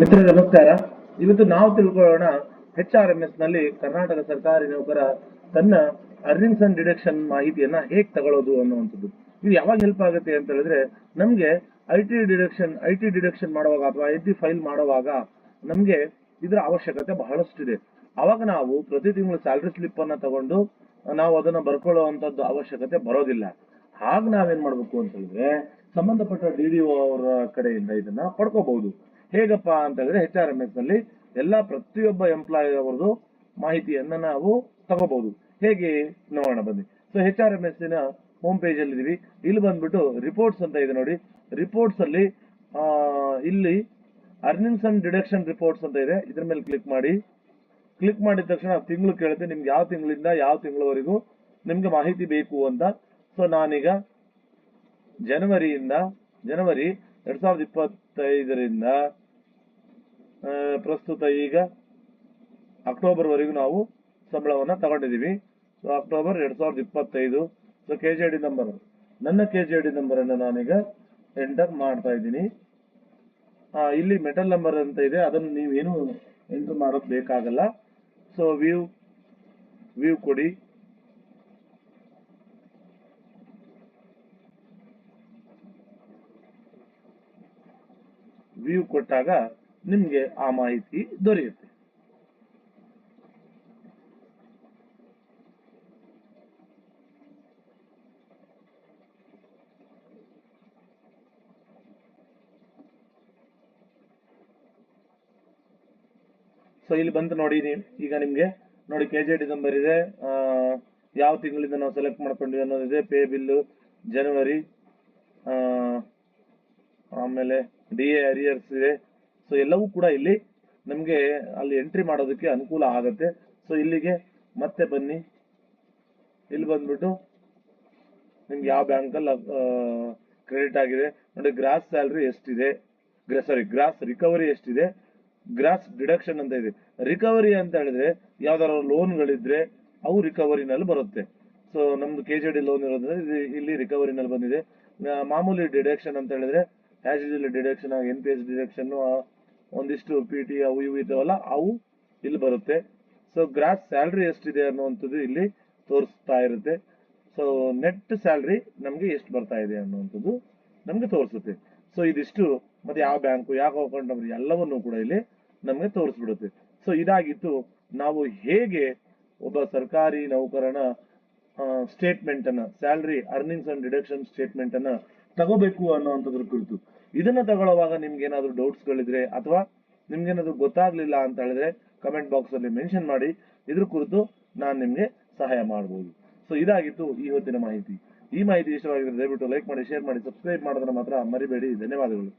ಮಿತ್ರರೇ ನಮಸ್ಕಾರ. ಇವತ್ತು ನಾವು ತಿಳ್ಕೊಳ್ಳೋಣ HRMS ನಲ್ಲಿ ಕರ್ನಾಟಕ ಸರ್ಕಾರಿ ನೌಕರ ತನ್ನ ಅರ್ನಿಂಗ್ಸ್ ಅಂಡ್ ಡಿಡಕ್ಷನ್ ಮಾಹಿತಿಯನ್ನ ಹೇಗೆ ತಗೊಳ್ಳೋದು ಅನ್ನುವಂಥದ್ದು. ಇದು ಯಾವಾಗ ಹೆಲ್ಪ್ ಆಗುತ್ತೆ ಅಂತ ಹೇಳಿದ್ರೆ, ನಮ್ಗೆ ಐ ಟಿ ಡಿಡಕ್ಷನ್ ಮಾಡುವಾಗ ಅಥವಾ IT ಫೈಲ್ ಮಾಡುವಾಗ ನಮ್ಗೆ ಇದರ ಅವಶ್ಯಕತೆ ಬಹಳಷ್ಟಿದೆ. ಅವಾಗ ನಾವು ಪ್ರತಿ ತಿಂಗಳು ಸ್ಯಾಲರಿ ಸ್ಲಿಪ್ ಅನ್ನ ತಗೊಂಡು ನಾವು ಅದನ್ನ ಬರ್ಕೊಳ್ಳುವಂತದ್ದು ಅವಶ್ಯಕತೆ ಬರೋದಿಲ್ಲ. ಹಾಗ ನಾವೇನ್ ಮಾಡ್ಬೇಕು ಅಂತ ಹೇಳಿದ್ರೆ, ಸಂಬಂಧಪಟ್ಟ DDO ಅವರ ಕಡೆಯಿಂದ ಇದನ್ನ ಪಡ್ಕೋಬಹುದು. ಹೇಗಪ್ಪ ಅಂತ ಹೇಳಿದ್ರೆ, HRMS ನಲ್ಲಿ ಪ್ರತಿಯೊಬ್ಬ ಎಂಪ್ಲಾಯಿ ಅವರದು ಮಾಹಿತಿಯನ್ನ ನಾವು ತಗೋಬಹುದು. ಹೇಗೆ ನೋಡೋಣ ಬನ್ನಿ. ಸೊ HRMS ನ ಹೋಮ್ ಪೇಜ್ ಅಲ್ಲಿ ಇದೀವಿ. ಇಲ್ಲಿ ಬಂದ್ಬಿಟ್ಟು ರಿಪೋರ್ಟ್ಸ್ ಅಂತ ಇದೆ ನೋಡಿ. ರಿಪೋರ್ಟ್ಸ್ ಅಲ್ಲಿ ಇಲ್ಲಿ ಅರ್ನಿಂಗ್ಸ್ ಅಂಡ್ ಡಿಡಕ್ಷನ್ ರಿಪೋರ್ಟ್ಸ್ ಅಂತ ಇದೆ. ಇದ್ರ ಮೇಲೆ ಕ್ಲಿಕ್ ಮಾಡಿ. ಕ್ಲಿಕ್ ಮಾಡಿದ ತಕ್ಷಣ ತಿಂಗಳು ಕೇಳುತ್ತೆ, ನಿಮ್ಗೆ ಯಾವ ತಿಂಗಳಿಂದ ಯಾವ ತಿಂಗಳವರೆಗೂ ನಿಮ್ಗೆ ಮಾಹಿತಿ ಬೇಕು ಅಂತ. ಸೊ ನಾನೀಗ ಜನವರಿ 2025ರಿಂದ ಪ್ರಸ್ತುತ ಈಗ ಅಕ್ಟೋಬರ್ ವರೆಗೂ ನಾವು ಸಂಬಳವನ್ನ ತಗೊಂಡಿದೀವಿ. So October 2025. So KJD number, ನನ್ನ KJD ನಂಬರ್ ಅನ್ನು ನಾನೀಗ ಎಂಟರ್ ಮಾಡ್ತಾ ಇದ್ದೀನಿ. ಇಲ್ಲಿ ಮೆಟಲ್ ನಂಬರ್ ಅಂತ ಇದೆ, ಅದನ್ನು ನೀವೇನು ಎಂಟರ್ ಮಾಡೋದು ಬೇಕಾಗಲ್ಲ. ಸೊ ವ್ಯೂ ಕೊಡಿ. ವ್ಯೂ ಕೊಟ್ಟಾಗ ನಿಮ್ಗೆ ಆ ಮಾಹಿತಿ ದೊರೆಯುತ್ತೆ. ಸೊ ಇಲ್ಲಿ ಬಂತು ನೋಡಿ. ಈಗ ನಿಮ್ಗೆ ನೋಡಿ KJD ನಂಬರ್ ಇದೆ, ಯಾವ ತಿಂಗಳಿಂದ ನಾವು ಸೆಲೆಕ್ಟ್ ಮಾಡ್ಕೊಂಡಿವಿ ಅನ್ನೋದಿದೆ, ಪೇ ಬಿಲ್ಲು ಜನವರಿ, ಆಮೇಲೆ DA ಅರಿಯರ್ಸ್ ಇದೆ. ಸೊ ಎಲ್ಲವೂ ಕೂಡ ಇಲ್ಲಿ ನಮ್ಗೆ ಅಲ್ಲಿ ಎಂಟ್ರಿ ಮಾಡೋದಕ್ಕೆ ಅನುಕೂಲ ಆಗುತ್ತೆ. ಸೊ ಇಲ್ಲಿಗೆ ಮತ್ತೆ ಬನ್ನಿ. ಇಲ್ಲಿ ಬಂದ್ಬಿಟ್ಟು ನಿಮ್ಗೆ ಯಾವ ಬ್ಯಾಂಕ್ ಅಲ್ಲಿ ಕ್ರೆಡಿಟ್ ಆಗಿದೆ ನೋಡಿ. ಗ್ರಾಸ್ ಸ್ಯಾಲರಿ ಎಷ್ಟಿದೆ, ಗ್ರಾಸ್ ರಿಕವರಿ ಎಷ್ಟಿದೆ, ಗ್ರಾಸ್ ಡಿಡಕ್ಷನ್ ಅಂತ ಇದೆ. ರಿಕವರಿ ಅಂತ ಹೇಳಿದ್ರೆ ಯಾವ್ದಾರ ಲೋನ್ಗಳಿದ್ರೆ ಅವು ರಿಕವರಿನಲ್ಲಿ ಬರುತ್ತೆ. ಸೊ ನಮ್ದು KJD ಲೋನ್ ಇರೋದ್ರಿಂದ ಇಲ್ಲಿ ರಿಕವರಿನಲ್ಲಿ ಬಂದಿದೆ. ಮಾಮೂಲಿ ಡಿಡಕ್ಷನ್ ಅಂತ ಹೇಳಿದ್ರೆ as usual deduction, NPS deduction, ಒಂದಿಷ್ಟು PT ಅವು ಇವು ಇದಾವಲ್ಲ, ಅವು ಇಲ್ಲಿ ಬರುತ್ತೆ. ಸೊ ಗ್ರಾಸ್ ಸ್ಯಾಲರಿ ಎಷ್ಟಿದೆ ಅನ್ನುವಂಥದ್ದು ಇಲ್ಲಿ ತೋರಿಸ್ತಾ ಇರುತ್ತೆ. ಸೊ ನೆಟ್ ಸ್ಯಾಲರಿ ನಮ್ಗೆ ಎಷ್ಟು ಬರ್ತಾ ಇದೆ ಅನ್ನುವಂಥದ್ದು ನಮ್ಗೆ ತೋರಿಸುತ್ತೆ. ಸೊ ಇದಿಷ್ಟು ಮತ್ತೆ ಯಾವ ಬ್ಯಾಂಕು, ಯಾವ ಅಕೌಂಟ್ ನಂಬರ್ ಎಲ್ಲವನ್ನೂ ಕೂಡ ಇಲ್ಲಿ ನಮ್ಗೆ ತೋರಿಸ್ಬಿಡುತ್ತೆ. ಸೊ ಇದಾಗಿತ್ತು ನಾವು ಹೇಗೆ ಒಬ್ಬ ಸರ್ಕಾರಿ ನೌಕರನ ಸ್ಟೇಟ್ಮೆಂಟ್ ಅನ್ನ, salary earnings and deduction statement ಅನ್ನ ತಗೋಬೇಕು ಅನ್ನುವಂಥದ್ರ ಕುರಿತು. ಇದನ್ನ ತಗೊಳ್ಳುವಾಗ ನಿಮ್ಗೆ ಏನಾದ್ರು ಡೌಟ್ಸ್ ಗಳಿದ್ರೆ ಅಥವಾ ನಿಮ್ಗೇನಾದ್ರು ಗೊತ್ತಾಗ್ಲಿಲ್ಲ ಅಂತ ಹೇಳಿದ್ರೆ ಕಮೆಂಟ್ ಬಾಕ್ಸ್ ಅಲ್ಲಿ ಮೆನ್ಷನ್ ಮಾಡಿ. ಇದ್ರ ಕುರಿತು ನಾನು ನಿಮ್ಗೆ ಸಹಾಯ ಮಾಡಬಹುದು. ಸೊ ಇದಾಗಿತ್ತು ಈ ಹೊತ್ತಿನ ಮಾಹಿತಿ. ಈ ಮಾಹಿತಿ ಇಷ್ಟವಾಗಿದ್ರೆ ದಯವಿಟ್ಟು ಲೈಕ್ ಮಾಡಿ, ಶೇರ್ ಮಾಡಿ, ಸಬ್ಸ್ಕ್ರೈಬ್ ಮಾಡೋದನ್ನ ಮಾತ್ರ ಮರಿಬೇಡಿ. ಧನ್ಯವಾದಗಳು.